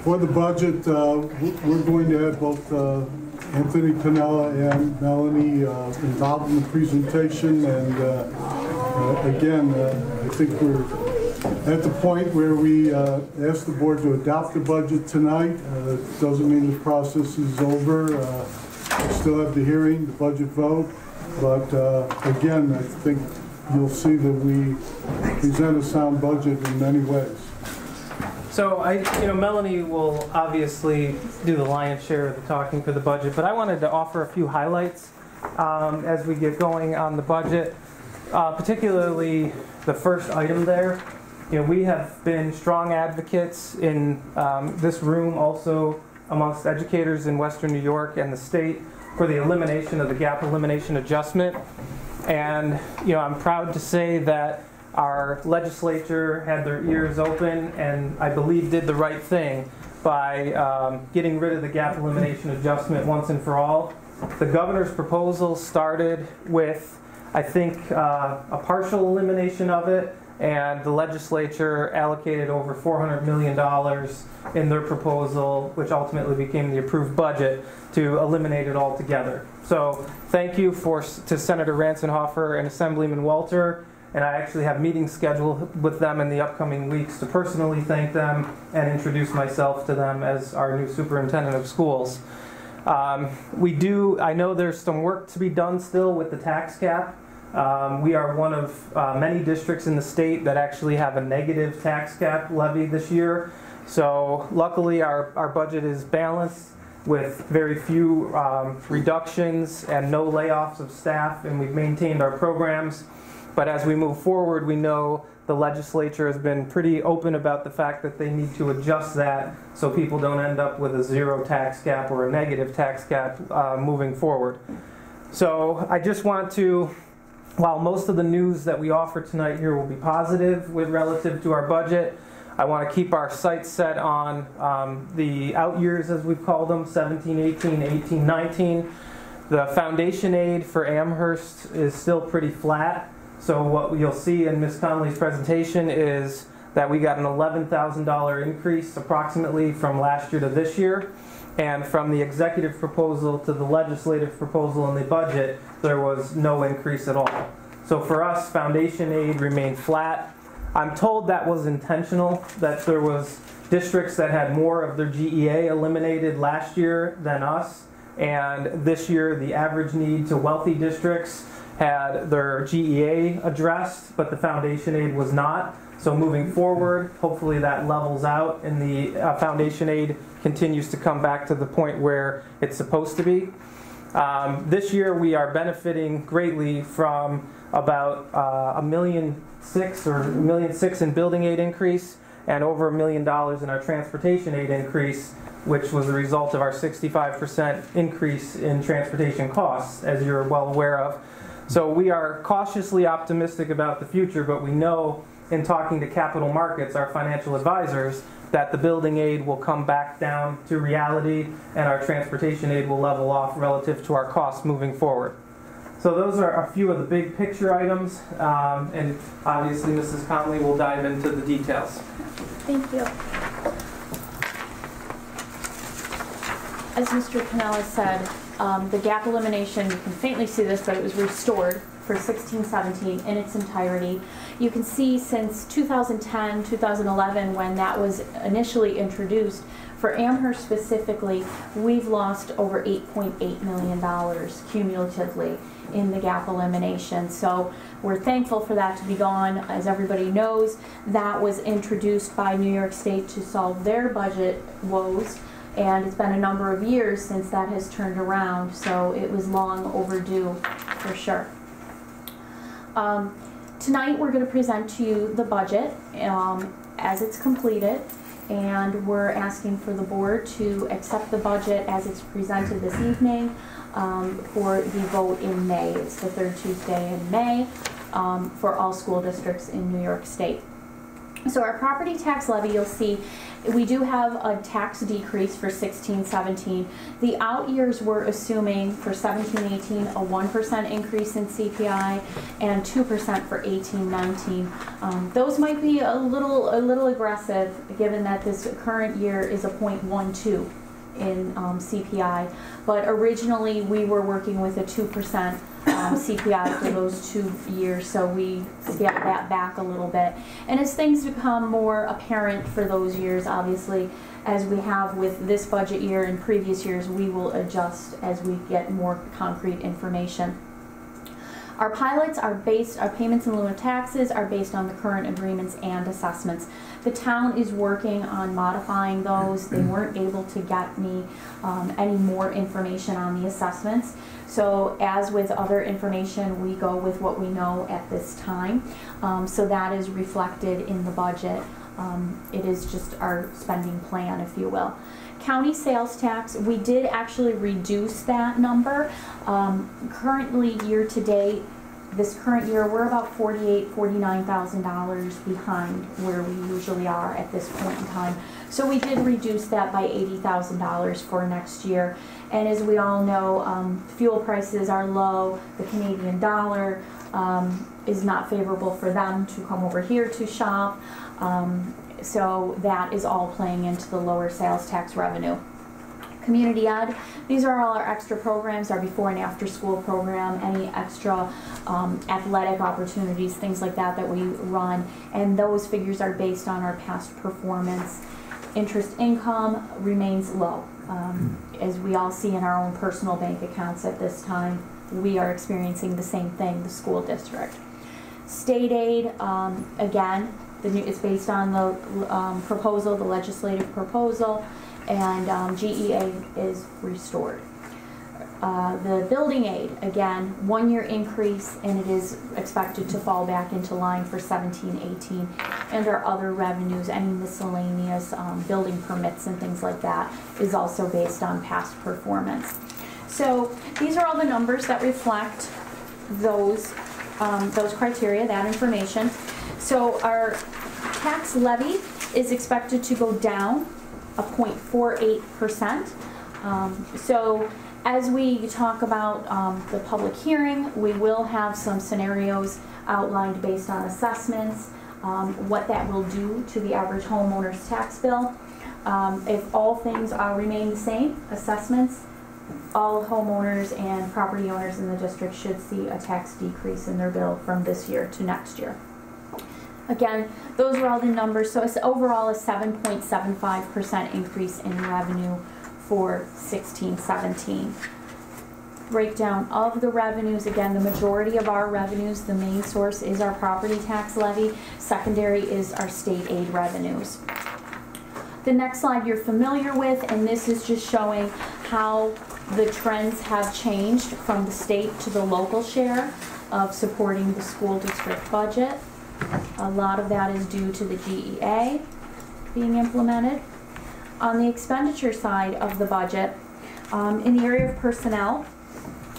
For the budget, we're going to have both Anthony Piniella and Melanie involved in the presentation, and again, I think we're at the point where we ask the board to adopt the budget tonight. Doesn't mean the process is over. We still have the hearing, the budget vote, but again, I think you'll see that we present a sound budget in many ways. So Melanie will obviously do the lion's share of the talking for the budget, but I wanted to offer a few highlights as we get going on the budget, particularly the first item there. We have been strong advocates in this room, also amongst educators in Western New York and the state, for the elimination of the gap elimination adjustment. And I'm proud to say that our legislature had their ears open and I believe did the right thing by getting rid of the gap elimination adjustment once and for all. The governor's proposal started with, I think, a partial elimination of it, and the legislature allocated over $400 million in their proposal, which ultimately became the approved budget, to eliminate it altogether. So thank you to Senator Ransenhofer and Assemblyman Walter, and I actually have meetings scheduled with them in the upcoming weeks to personally thank them and introduce myself to them as our new superintendent of schools. I know there's some work to be done still with the tax cap. We are one of many districts in the state that actually have a negative tax cap levy this year. So luckily our budget is balanced with very few reductions and no layoffs of staff, and we've maintained our programs. But as we move forward, we know the legislature has been pretty open about the fact that they need to adjust that so people don't end up with a zero tax cap or a negative tax cap moving forward. So I just want to, while most of the news that we offer tonight here will be positive relative to our budget, I want to keep our sights set on the out years, as we've called them, 17, 18, 18, 19. The foundation aid for Amherst is still pretty flat. So what you'll see in Ms. Connolly's presentation is that we got an $11,000 increase approximately from last year to this year. And from the executive proposal to the legislative proposal in the budget, there was no increase at all. So for us, foundation aid remained flat. I'm told that was intentional, that there was districts that had more of their GEA eliminated last year than us. And this year, the average need to wealthy districts had their GEA addressed, but the foundation aid was not. So moving forward, hopefully that levels out and the foundation aid continues to come back to the point where it's supposed to be. This year we are benefiting greatly from about $1.6 million or $1.6 million in building aid increase and over $1 million in our transportation aid increase, which was a result of our 65% increase in transportation costs, as you're well aware of. So we are cautiously optimistic about the future, but we know in talking to capital markets, our financial advisors, that the building aid will come back down to reality and our transportation aid will level off relative to our costs moving forward. So those are a few of the big picture items, and obviously Mrs. Connolly will dive into the details. Thank you. As Mr. Piniella said, the gap elimination, you can faintly see this, but it was restored for 16-17 in its entirety. You can see since 2010, 2011, when that was initially introduced, for Amherst specifically, we've lost over $8.8 million cumulatively in the gap elimination. So we're thankful for that to be gone. As everybody knows, that was introduced by New York State to solve their budget woes. And it's been a number of years since that has turned around, so it was long overdue for sure. Tonight we're going to present to you the budget as it's completed, and we're asking for the board to accept the budget as it's presented this evening for the vote in May. It's the third Tuesday in May for all school districts in New York State. So our property tax levy, you'll see, We do have a tax decrease for 16-17. The out years we're assuming for 17-18 a 1% increase in CPI and 2% for 18-19. Those might be a little aggressive given that this current year is a 0.12 in CPI, but originally we were working with a 2% CPI for those 2 years, so we scaled that back a little bit. And as things become more apparent for those years, obviously, as we have with this budget year and previous years, we will adjust as we get more concrete information. Our pilots are based, our payments in lieu of taxes are based on the current agreements and assessments. The town is working on modifying those. They weren't able to get me any more information on the assessments. So as with other information, we go with what we know at this time. So that is reflected in the budget. It is just our spending plan, if you will. County sales tax, we did actually reduce that number. Currently, year to date, this current year, we're about $48,000, $49,000 behind where we usually are at this point in time. So we did reduce that by $80,000 for next year. And as we all know, fuel prices are low. The Canadian dollar is not favorable for them to come over here to shop. So that is all playing into the lower sales tax revenue. Community Ed, these are all our extra programs, our before and after school program, any extra athletic opportunities, things like that that we run, and those figures are based on our past performance. Interest income remains low. As we all see in our own personal bank accounts at this time, we are experiencing the same thing, the school district. State aid, again, it's based on the proposal, the legislative proposal, and GEA is restored. The building aid, again, 1 year increase, and it is expected to fall back into line for 17-18. And our other revenues, any miscellaneous building permits and things like that, is also based on past performance. So these are all the numbers that reflect those criteria, that information. So our tax levy is expected to go down a 0.48%. So as we talk about the public hearing, we will have some scenarios outlined based on assessments, what that will do to the average homeowner's tax bill. If all things remain the same, assessments, all homeowners and property owners in the district should see a tax decrease in their bill from this year to next year. Again, those are all the numbers. So it's overall a 7.75% increase in revenue for 16-17. Breakdown of the revenues. Again, the majority of our revenues, the main source is our property tax levy. Secondary is our state aid revenues. The next slide you're familiar with, and this is just showing how the trends have changed from the state to the local share of supporting the school district budget. A lot of that is due to the GEA being implemented. On the expenditure side of the budget, in the area of personnel,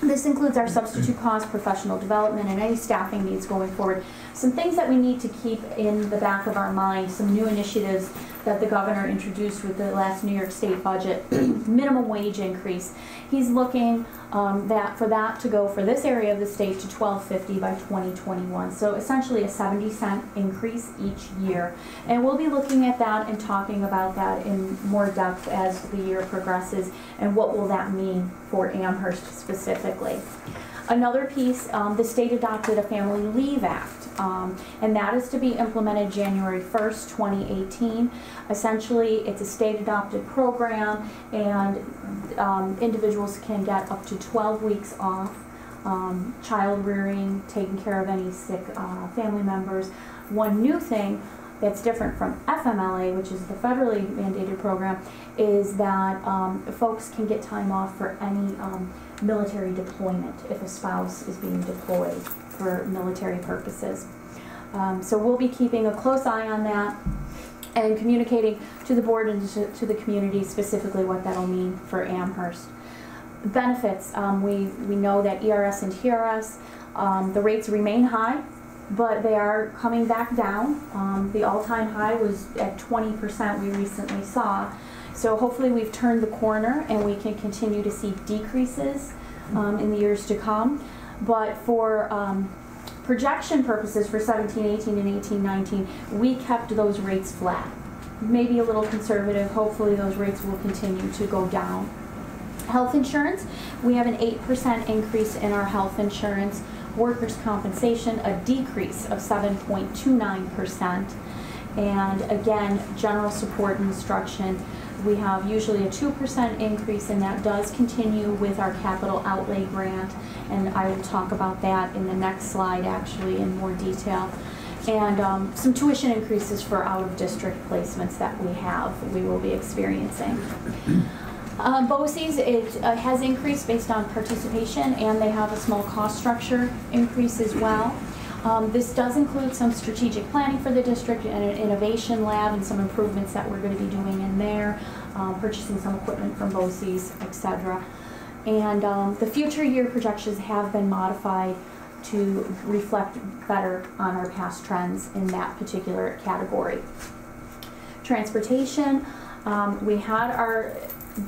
this includes our substitute costs, professional development, and any staffing needs going forward. Some things that we need to keep in the back of our mind, some new initiatives that the governor introduced with the last New York State budget, minimum wage increase. He's looking for that to go for this area of the state to $12.50 by 2021. So essentially a 70-cent increase each year. And we'll be looking at that and talking about that in more depth as the year progresses and what will that mean for Amherst specifically. Another piece, the state adopted a Family Leave Act, and that is to be implemented January 1st, 2018. Essentially, it's a state-adopted program, and individuals can get up to 12 weeks off, child rearing, taking care of any sick family members. One new thing that's different from FMLA, which is the federally mandated program, is that folks can get time off for any military deployment if a spouse is being deployed for military purposes. So we'll be keeping a close eye on that and communicating to the board and to the community specifically what that'll mean for Amherst. Benefits, we know that ERS and TRS, the rates remain high. but they are coming back down. The all-time high was at 20% we recently saw. So hopefully we've turned the corner and we can continue to see decreases in the years to come. But for projection purposes for 17-18 and 18-19, we kept those rates flat. Maybe a little conservative. Hopefully those rates will continue to go down. Health insurance, we have an 8% increase in our health insurance. Workers' compensation, a decrease of 7.29%. And again, general support and instruction, we have usually a 2% increase, and that does continue with our capital outlay grant. And I will talk about that in the next slide, actually, in more detail. And some tuition increases for out-of-district placements that we will be experiencing. BOCES, it has increased based on participation, and they have a small cost structure increase as well. This does include some strategic planning for the district and an innovation lab and some improvements that we're going to be doing in there, purchasing some equipment from BOCES, etc. And the future year projections have been modified to reflect better on our past trends in that particular category. Transportation, we had our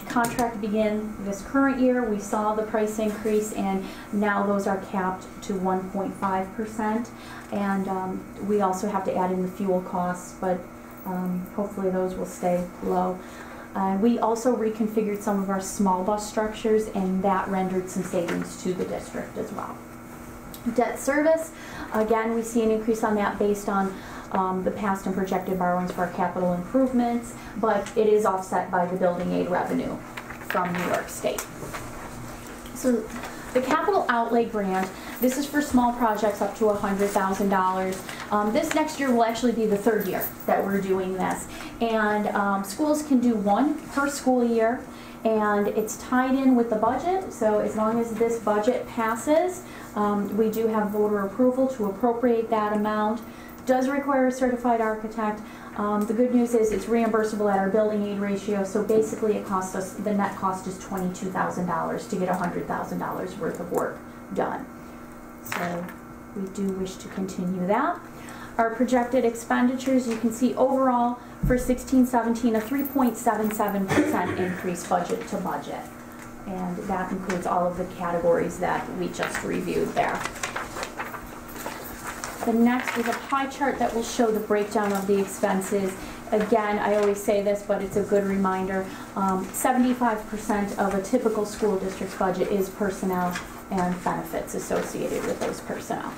contract begin this current year. We saw the price increase, and now those are capped to 1.5%. And we also have to add in the fuel costs, but hopefully those will stay low. We also reconfigured some of our small bus structures, and that rendered some savings to the district as well. Debt service, again, we see an increase on that based on the past and projected borrowings for our capital improvements, but it is offset by the building aid revenue from New York State. So the capital outlay grant, this is for small projects up to $100,000. This next year will actually be the third year that we're doing this. And schools can do one per school year, and it's tied in with the budget. So as long as this budget passes, we do have voter approval to appropriate that amount. Does require a certified architect. The good news is it's reimbursable at our building aid ratio, so basically it costs us, the net cost is $22,000 to get $100,000 worth of work done. So we do wish to continue that. Our projected expenditures, you can see overall for 16-17 a 3.77% increase budget to budget. And that includes all of the categories that we just reviewed there. The next is a pie chart that will show the breakdown of the expenses. Again, I always say this, but it's a good reminder. 75% of a typical school district's budget is personnel and benefits associated with those personnel.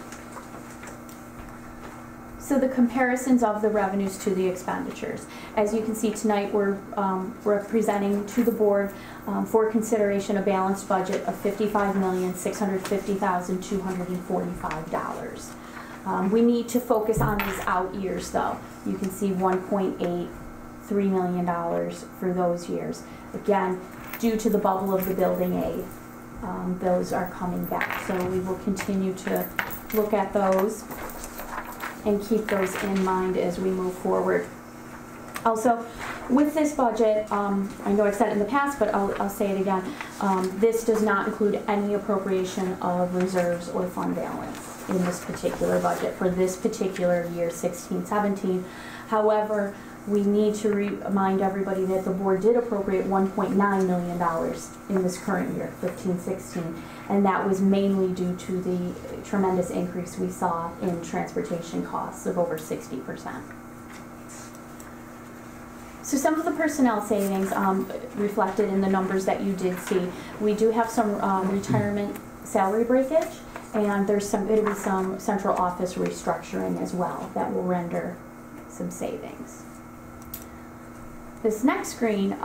So the comparisons of the revenues to the expenditures. As you can see tonight, we're presenting to the board for consideration a balanced budget of $55,650,245. We need to focus on these out years though. You can see $1.83 million for those years. Again, due to the bubble of the building aid, those are coming back. So we will continue to look at those and keep those in mind as we move forward. Also, with this budget, I know I've said it in the past, but I'll say it again, this does not include any appropriation of reserves or fund balance in this particular budget for this particular year, 16-17. However, we need to remind everybody that the board did appropriate $1.9 million in this current year, 15-16, and that was mainly due to the tremendous increase we saw in transportation costs of over 60%. So some of the personnel savings reflected in the numbers that you did see. We do have some retirement salary breakage, and it'll be some central office restructuring as well that will render some savings. This next screen,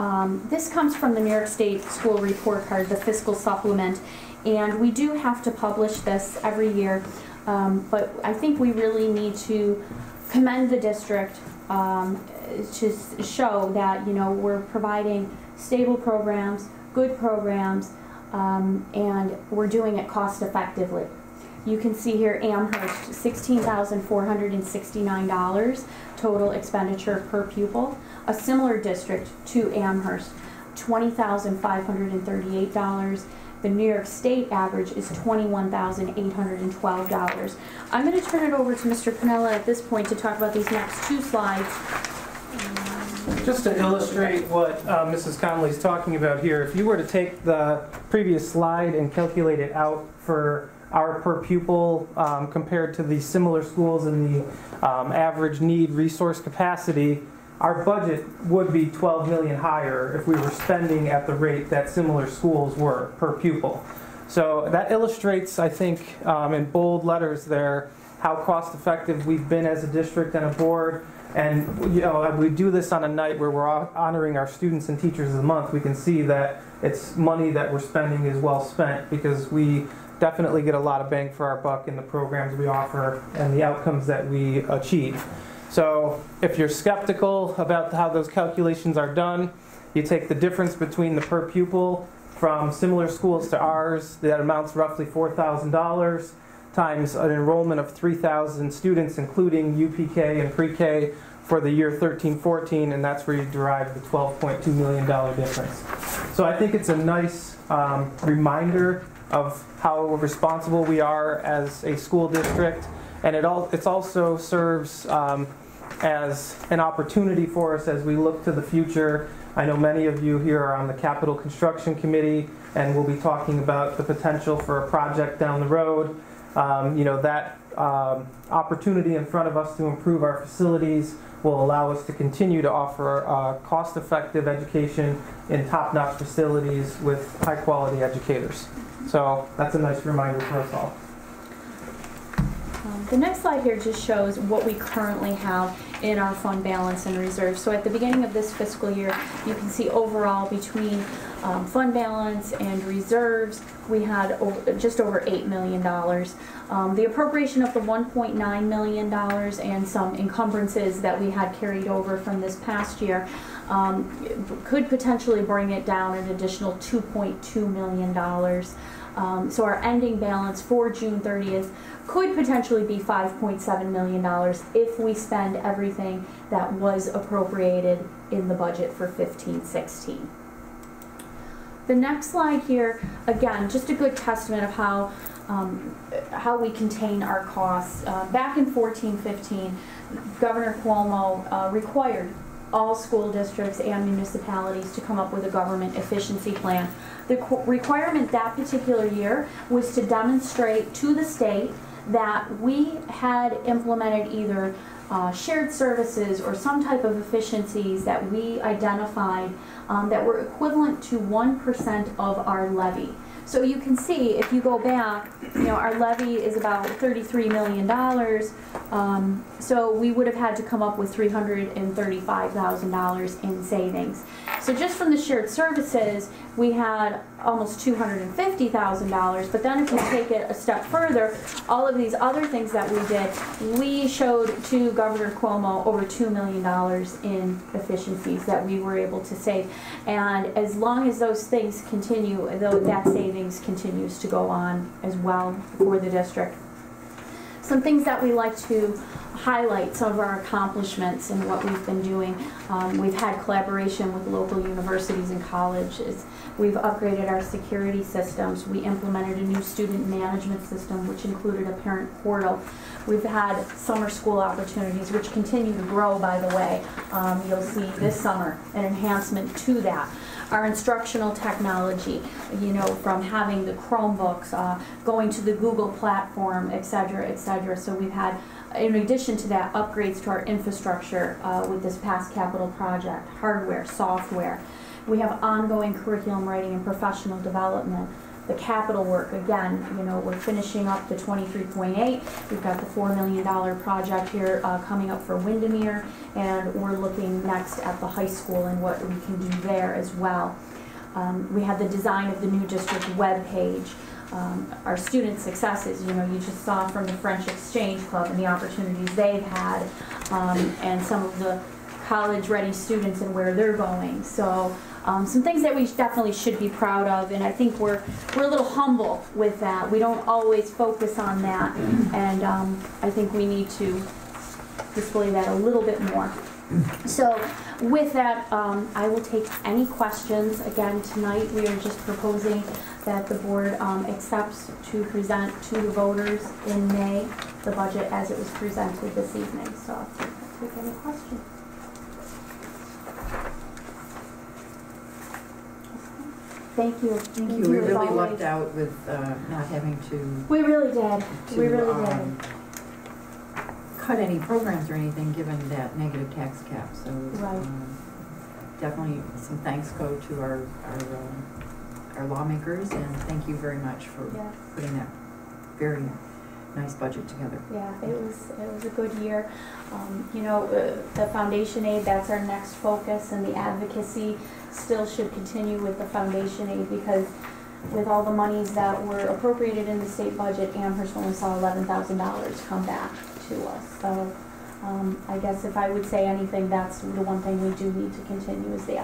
this comes from the New York State School Report Card, the fiscal supplement, and we do have to publish this every year, but I think we really need to commend the district to show that, you know, we're providing stable programs, good programs, and we're doing it cost effectively. You can see here Amherst, $16,469 total expenditure per pupil. A similar district to Amherst, $20,538. The New York State average is $21,812. I'm going to turn it over to Mr. Piniella at this point to talk about these next two slides. Just to illustrate what Mrs. Connolly's talking about here, if you were to take the previous slide and calculate it out for our per pupil compared to the similar schools in the average need resource capacity, our budget would be 12 million higher if we were spending at the rate that similar schools were per pupil. So that illustrates, I think, in bold letters there, how cost effective we've been as a district and a board. And we do this on a night where we're honoring our students and teachers of the month. We can see that it's money that we're spending is well spent, because we definitely get a lot of bang for our buck in the programs we offer and the outcomes that we achieve. So if you're skeptical about how those calculations are done, you take the difference between the per pupil from similar schools to ours, that amounts roughly $4,000, times an enrollment of 3,000 students, including UPK and pre-K for the year 13-14, and that's where you derive the $12.2 million difference. So I think it's a nice reminder of how responsible we are as a school district, and it also serves as an opportunity for us as we look to the future. I know many of you here are on the Capital Construction Committee, and we'll be talking about the potential for a project down the road. That opportunity in front of us to improve our facilities will allow us to continue to offer cost-effective education in top-notch facilities with high-quality educators. So that's a nice reminder for us all. The next slide here just shows what we currently have in our fund balance and reserve. So at the beginning of this fiscal year, you can see overall between fund balance and reserves, we had just over $8 million. The appropriation of the $1.9 million and some encumbrances that we had carried over from this past year could potentially bring it down an additional $2.2 million. So our ending balance for June 30th could potentially be $5.7 million if we spend everything that was appropriated in the budget for 15-16. The next slide here, again, just a good testament of how we contain our costs. Back in 14-15, Governor Cuomo required all school districts and municipalities to come up with a government efficiency plan. The requirement that particular year was to demonstrate to the state that we had implemented either shared services or some type of efficiencies that we identified that were equivalent to 1% of our levy. So you can see, if you go back, our levy is about $33 million. So we would have had to come up with $335,000 in savings. So just from the shared services, we had almost $250,000. But then if you take it a step further, all of these other things that we did, we showed to Governor Cuomo over $2 million in efficiencies that we were able to save. And as long as those things continue, that savings continues to go on as well for the district. Some things that we like to highlight, some of our accomplishments and what we've been doing. We've had collaboration with local universities and colleges. We've upgraded our security systems. We implemented a new student management system, which included a parent portal. We've had summer school opportunities, which continue to grow, by the way. You'll see this summer an enhancement to that. Our instructional technology, from having the Chromebooks, going to the Google platform, et cetera, et cetera. So we've had, in addition to that, upgrades to our infrastructure with this past capital project, hardware, software. We have ongoing curriculum writing and professional development. The capital work, again, we're finishing up the 23.8. We've got the $4 million project here coming up for Windermere, and we're looking next at the high school and what we can do there as well. We have the design of the new district web page. Our student successes, you just saw from the French Exchange Club and the opportunities they've had, and some of the college-ready students and where they're going. So some things that we definitely should be proud of, and I think we're a little humble with that. We don't always focus on that, and I think we need to display that a little bit more. So With that, I will take any questions. Again, tonight we are just proposing that the board accepts to present to the voters in May the budget as it was presented this evening. So I'll take any questions. Thank you. Thank you. We really lucked out with not having to. We really did. We really did. Cut any programs or anything given that negative tax cap. So Right. Definitely some thanks go to our lawmakers, and thank you very much for putting that very nice budget together. Yeah, it was a good year. You know, the foundation aid, that's our next focus, and the advocacy still should continue with the foundation aid, because with all the monies that were appropriated in the state budget, Amherst only saw $11,000 come back to us. So I guess if I would say anything, that's the one thing we do need to continue is the